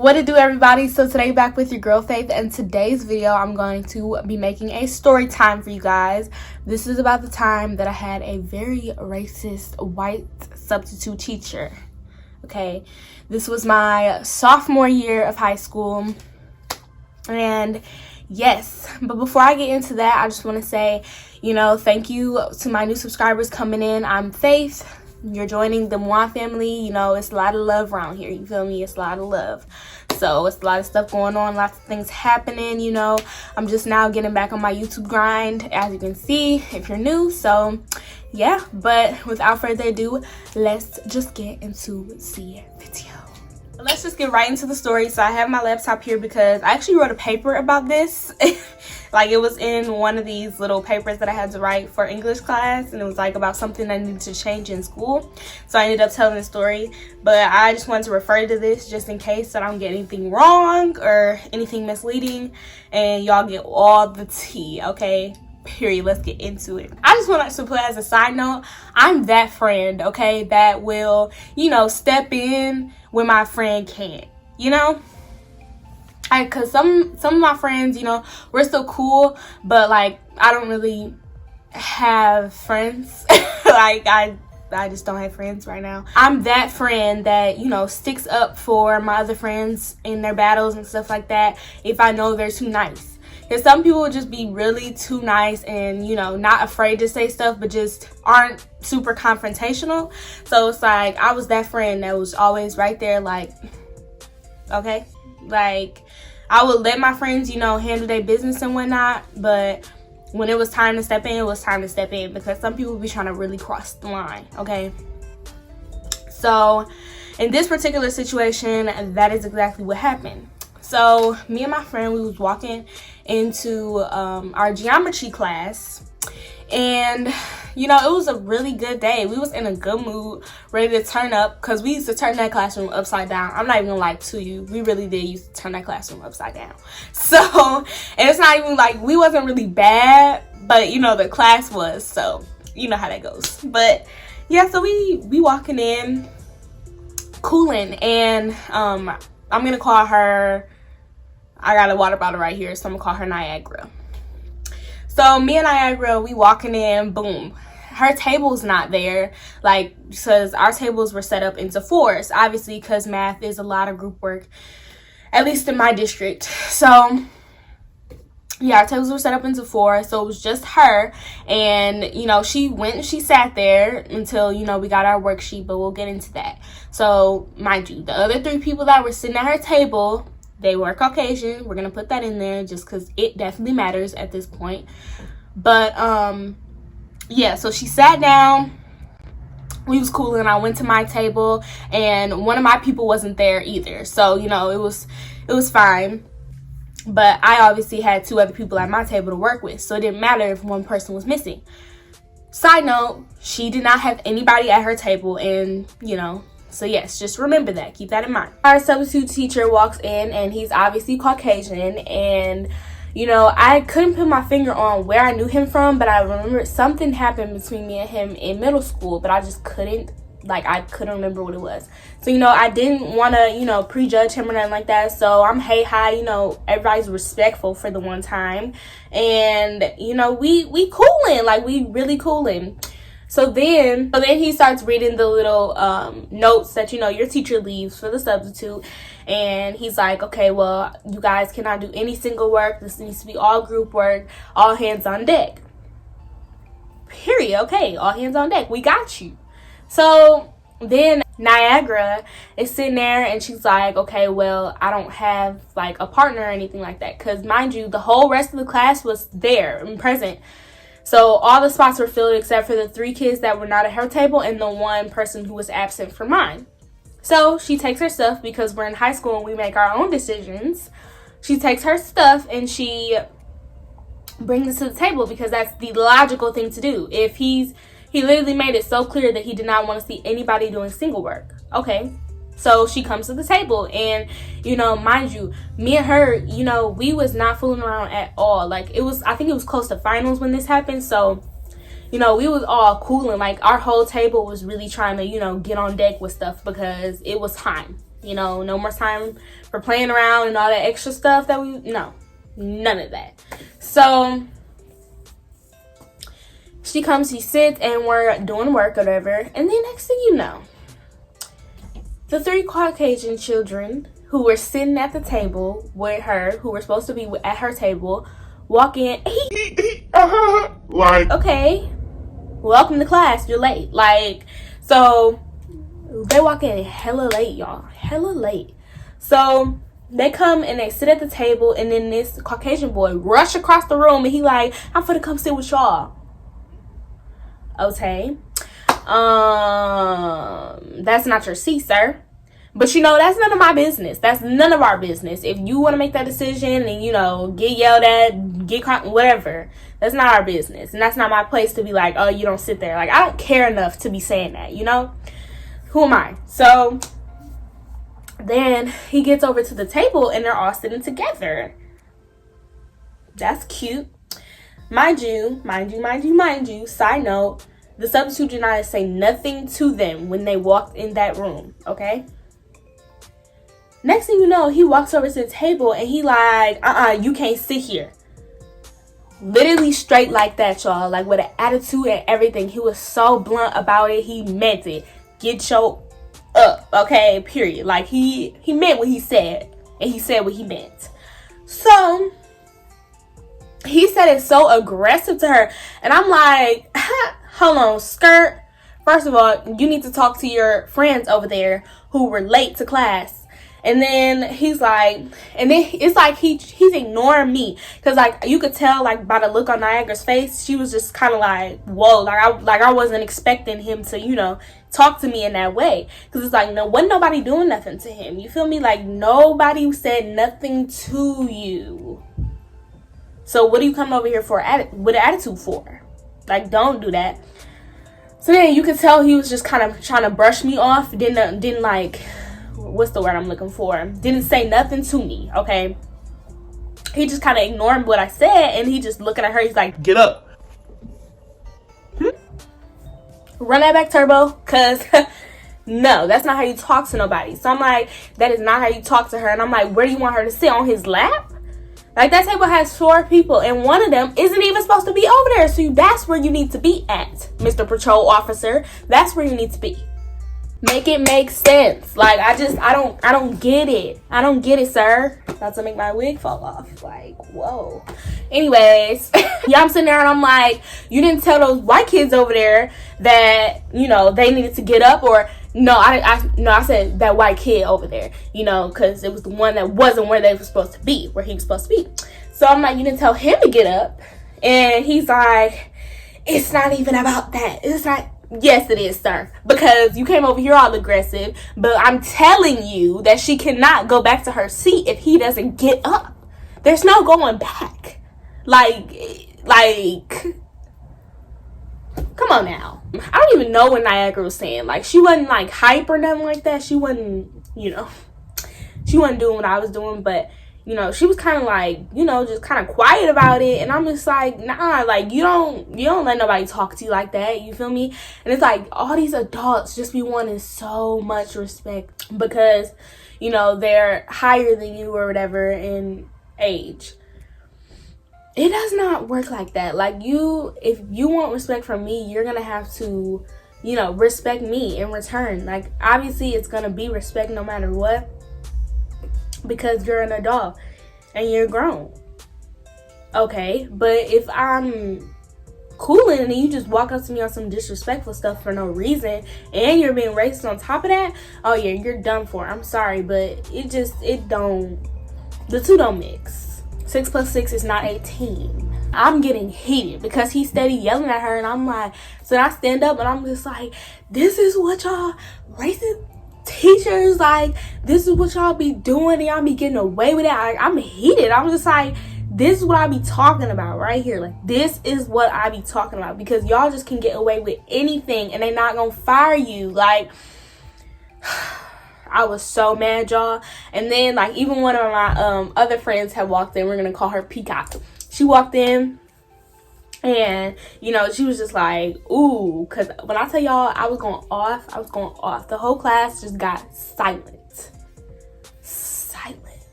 What it do, everybody? So today back with your girl Faith, and today's video I'm going to be making a story time for you guys. This is about the time that I had a very racist white substitute teacher. Okay, this was my sophomore year of high school, and yes, but before I get into that, I just want to say, thank you to my new subscribers coming in. I'm Faith. You're joining the MUA family. It's a lot of love around here. You feel me? It's a lot of love. So it's a lot of stuff going on, lots of things happening. I'm just now getting back on my YouTube grind, as you can see, if you're new. So yeah, but without further ado, let's just get into the video. Let's just get right into the story. So I have my laptop here because I actually wrote a paper about this. Like, it was in one of these little papers that I had to write for English class, and it was like about something I needed to change in school. So I ended up telling the story, but I just wanted to refer to this just in case that I don't get anything wrong or anything misleading, and y'all get all the tea, okay? Period. Let's get into it. I just want to put as a side note, I'm that friend, okay, that will, step in when my friend can't, because some of my friends, we're still cool, but like I don't really have friends. Like I just don't have friends right now. I'm that friend that, sticks up for my other friends in their battles and stuff like that if I know they're too nice. Because some people would just be really too nice and, not afraid to say stuff, but just aren't super confrontational. So it's like, I was that friend that was always right there, like, okay? Like, I would let my friends, handle their business and whatnot, but when it was time to step in, it was time to step in, because some people be trying to really cross the line, okay? So in this particular situation, that is exactly what happened. So me and my friend, we was walking into our geometry class, and it was a really good day. We was in a good mood, ready to turn up, because we used to turn that classroom upside down. I'm not even gonna lie to you, we really did used to turn that classroom upside down. So, and it's not even like we wasn't really bad, but the class was, so you know how that goes. But yeah, so we walking in, cooling, and I'm gonna call her, I got a water bottle right here, so I'm gonna call her Niagara. So me and Niagara, we walking in, boom. Her table's not there, like, because our tables were set up into fours, obviously, because math is a lot of group work, at least in my district. So yeah, our tables were set up into four, so it was just her, and she went and she sat there until we got our worksheet, but we'll get into that. So mind you, the other three people that were sitting at her table, they were Caucasian. We're gonna put that in there just because it definitely matters at this point. But yeah, so she sat down, we was cool, and I went to my table, and one of my people wasn't there either, so it was fine. But I obviously had two other people at my table to work with, so it didn't matter if one person was missing. Side note, she did not have anybody at her table, and so yes, just remember that, keep that in mind. Our substitute teacher walks in, and he's obviously Caucasian, and I couldn't put my finger on where I knew him from, but I remember something happened between me and him in middle school, but I just couldn't remember what it was. So, I didn't want to, prejudge him or nothing like that. So I'm hey, hi, everybody's respectful for the one time. And, we cooling, like, we really cooling. So then he starts reading the little notes that, your teacher leaves for the substitute. And he's like, okay, well, you guys cannot do any single work. This needs to be all group work, all hands on deck. Period. Okay, all hands on deck. We got you. So then Niagara is sitting there, and she's like, okay, well, I don't have like a partner or anything like that. Because mind you, the whole rest of the class was there and present. So all the spots were filled except for the three kids that were not at her table and the one person who was absent from mine. So she takes her stuff, because we're in high school and we make our own decisions. She takes her stuff and she brings it to the table, because that's the logical thing to do. If he literally made it so clear that he did not want to see anybody doing single work. Okay. So she comes to the table, and, mind you, me and her, we was not fooling around at all. Like, I think it was close to finals when this happened. So, we was all cool, and like our whole table was really trying to, get on deck with stuff because it was time. You know, no more time for playing around and all that extra stuff that no, none of that. So she comes, she sits, and we're doing work or whatever. And then next thing you know, the 3 Caucasian children who were sitting at the table with her, who were supposed to be at her table, walk in. Like, okay, welcome to class, you're late. Like, so they walk in hella late, y'all, hella late. So they come and they sit at the table, and then this Caucasian boy rush across the room, and he like, I'm finna come sit with y'all. Okay, that's not your seat, sir. But you know, that's none of my business. That's none of our business. If you want to make that decision and, you know, get yelled at, get caught, whatever, that's not our business. And that's not my place to be like, oh, you don't sit there. Like, I don't care enough to be saying that, you know? Who am I? So then he gets over to the table and they're all sitting together. That's cute. Mind you, side note, the substitute did not say nothing to them when they walked in that room, okay? Next thing you know, he walks over to the table and he like, you can't sit here. Literally straight like that, y'all. Like with an attitude and everything. He was so blunt about it. He meant it. Get your up, okay? Period. Like he meant what he said. And he said what he meant. So he said it so aggressive to her. And I'm like, hold on, skirt. First of all, you need to talk to your friends over there who were late to class. And then he's like, and then it's like he's ignoring me, because like you could tell like by the look on Niagara's face, she was just kind of like, whoa, like I wasn't expecting him to, you know, talk to me in that way, because it's like, no, wasn't nobody doing nothing to him, you feel me? Like nobody said nothing to you, so what are you coming over here for with an attitude for? Like, don't do that. So then you could tell he was just kind of trying to brush me off, didn't like, what's the word I'm looking for? Didn't say nothing to me, okay? He just kind of ignored what I said, and he just looking at her. He's like, get up. Run that back, Turbo, because no, that's not how you talk to nobody. So I'm like, that is not how you talk to her. And I'm like, where do you want her to sit? On his lap? Like, that table has 4 people, and one of them isn't even supposed to be over there. So that's where you need to be at, Mr. Patrol Officer. That's where you need to be. Make it make sense. Like, I don't get it. I don't get it, sir. About to make my wig fall off. Like, whoa. Anyways, yeah, I'm sitting there and I'm like, you didn't tell those white kids over there that, you know, they needed to get up, or no, I said that white kid over there, you know, because it was the one that wasn't where they were supposed to be, where he was supposed to be. So I'm like, you didn't tell him to get up. And he's like, it's not even about that. It's not. Yes, it is, sir. Because you came over here all aggressive. But I'm telling you that she cannot go back to her seat if he doesn't get up. There's no going back. Like, come on now. I don't even know what Niagara was saying. Like, she wasn't, like, hype or nothing like that. She wasn't, you know, she wasn't doing what I was doing. But, you know, she was kind of like, you know, just kind of quiet about it. And I'm just like, nah, like, you don't let nobody talk to you like that. You feel me? And it's like, all these adults just be wanting so much respect because, you know, they're higher than you or whatever in age. It does not work like that. Like, if you want respect from me, you're going to have to, you know, respect me in return. Like, obviously, it's going to be respect no matter what. Because you're an adult and you're grown. Okay, but if I'm cooling and you just walk up to me on some disrespectful stuff for no reason and you're being racist on top of that, oh yeah, you're done for. I'm sorry, but the two don't mix. 6 + 6 is not 18. I'm getting heated because he's steady yelling at her, and I'm like, so I stand up and I'm just like, this is what y'all racist teachers, like, this is what y'all be doing and y'all be getting away with it. I'm heated. I'm just like, this is what I be talking about right here. Like, this is what I be talking about, because y'all just can get away with anything and they not gonna fire you. Like, I was so mad, y'all. And then, like, even one of my other friends had walked in. We're gonna call her Peacock. She walked in and, you know, she was just like, ooh, because when I tell y'all I was going off, the whole class just got silent.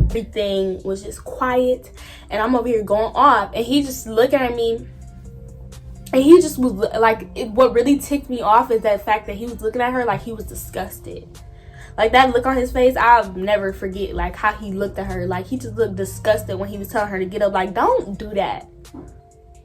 everything was just quiet, and I'm over here going off, and he just looking at me, and he just was like, what really ticked me off is that fact that he was looking at her like he was disgusted. Like, that look on his face, I'll never forget, like, how he looked at her. Like, he just looked disgusted when he was telling her to get up. Like, don't do that.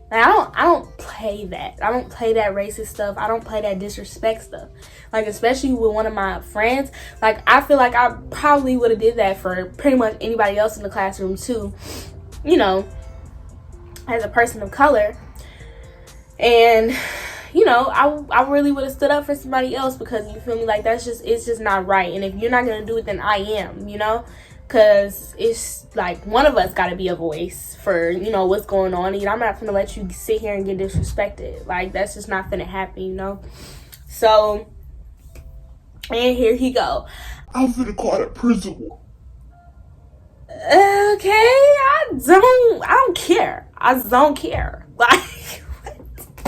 Like, I don't play that. I don't play that racist stuff. I don't play that disrespect stuff. Like, especially with one of my friends. Like, I feel like I probably would have did that for pretty much anybody else in the classroom, too. You know, as a person of color. And... you know, I really would have stood up for somebody else, because, you feel me, like, it's just not right. And if you're not gonna do it, then I am, you know, because it's like one of us got to be a voice for, you know, what's going on. And I'm not gonna let you sit here and get disrespected. Like, that's just not gonna happen, you know. So, and here he go. I'm finna call the principal. Okay, I don't care. I just don't care. Like,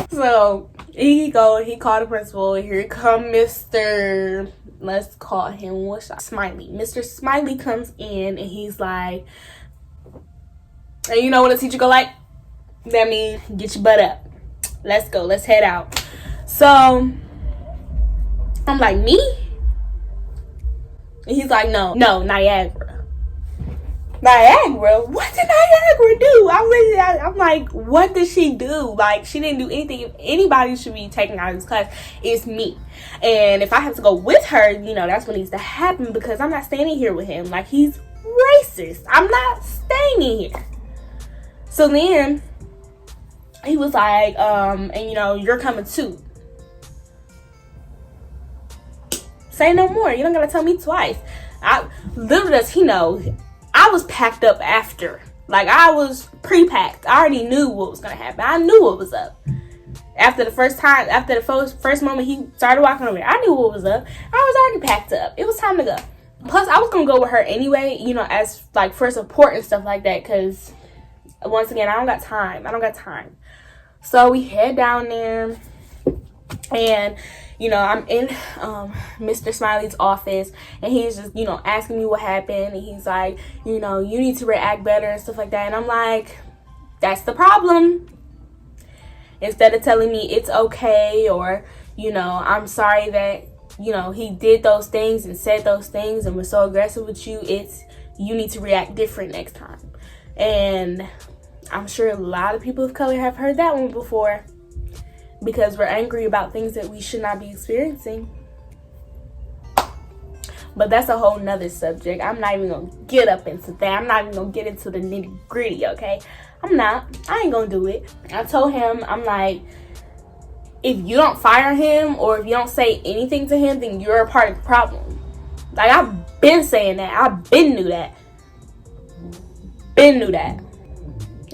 so he called the principal, and here come Mr. Let's call him, Smiley. Mr. Smiley comes in, and he's like, and you know what a teacher go like? That means, get your butt up. Let's go. Let's head out. So, I'm like, me? And he's like, no, Niagara. Niagara? What did Niagara do? I'm like, what did she do? Like, she didn't do anything. If anybody should be taken out of this class, it's me. And if I have to go with her, you know, that's what needs to happen, because I'm not standing here with him. Like, he's racist. I'm not staying in here. So then he was like, and you know, you're coming too. Say no more. You don't gotta tell me twice. Little does he know, I was packed up after. Like, I was pre-packed. I already knew what was gonna happen. I knew what was up. After the first moment he started walking over there, I knew what was up. I was already packed up. It was time to go. Plus, I was gonna go with her anyway, you know, as like for support and stuff like that, because once again, I don't got time. So we head down there, and you know, I'm in Mr. Smiley's office, and he's just, you know, asking me what happened, and he's like, you know, you need to react better and stuff like that. And I'm like, that's the problem. Instead of telling me it's okay, or, you know, I'm sorry that, you know, he did those things and said those things and was so aggressive with you, it's, you need to react different next time. And I'm sure a lot of people of color have heard that one before, because we're angry about things that we should not be experiencing. But that's a whole nother subject. I'm not even gonna get up into that. I'm not even gonna get into the nitty gritty, okay? I ain't gonna do it. I told him, I'm like, if you don't fire him, or if you don't say anything to him, then you're a part of the problem. Like, I've been saying that. I've been knew that.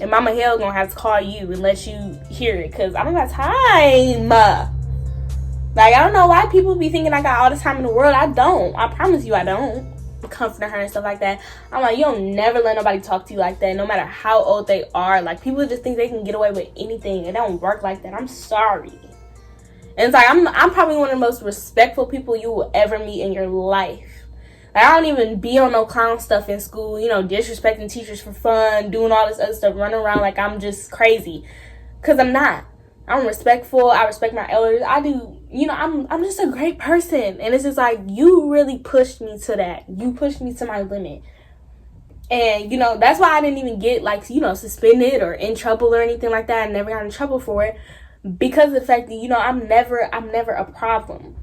And Mama Hell gonna have to call you and let you hear it, because I don't got time. Like, I don't know why people be thinking I got all the time in the world. I don't. I promise you I don't. Comforting her and stuff like that. I'm like, you don't never let nobody talk to you like that, no matter how old they are. Like, people just think they can get away with anything. It don't work like that. I'm sorry. And it's like, I'm probably one of the most respectful people you will ever meet in your life. Like, I don't even be on no clown stuff in school, you know, disrespecting teachers for fun, doing all this other stuff, running around like I'm just crazy. Because I'm not. I'm respectful. I respect my elders. I do, you know, I'm just a great person. And it's just like, you really pushed me to that. You pushed me to my limit. And, you know, that's why I didn't even get, like, you know, suspended or in trouble or anything like that. I never got in trouble for it. Because of the fact that, you know, I'm never a problem.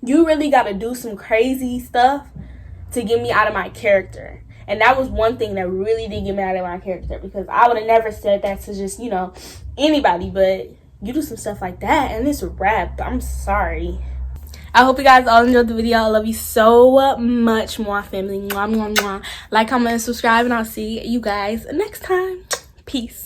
You really got to do some crazy stuff to get me out of my character. And that was one thing that really did get me out of my character, because I would have never said that to just, you know, anybody. But you do some stuff like that and it's a wrap. I'm sorry. I hope you guys all enjoyed the video. I love you so much, MUA family. Mwah, mwah, mwah. Like, comment, and subscribe, and I'll see you guys next time. Peace.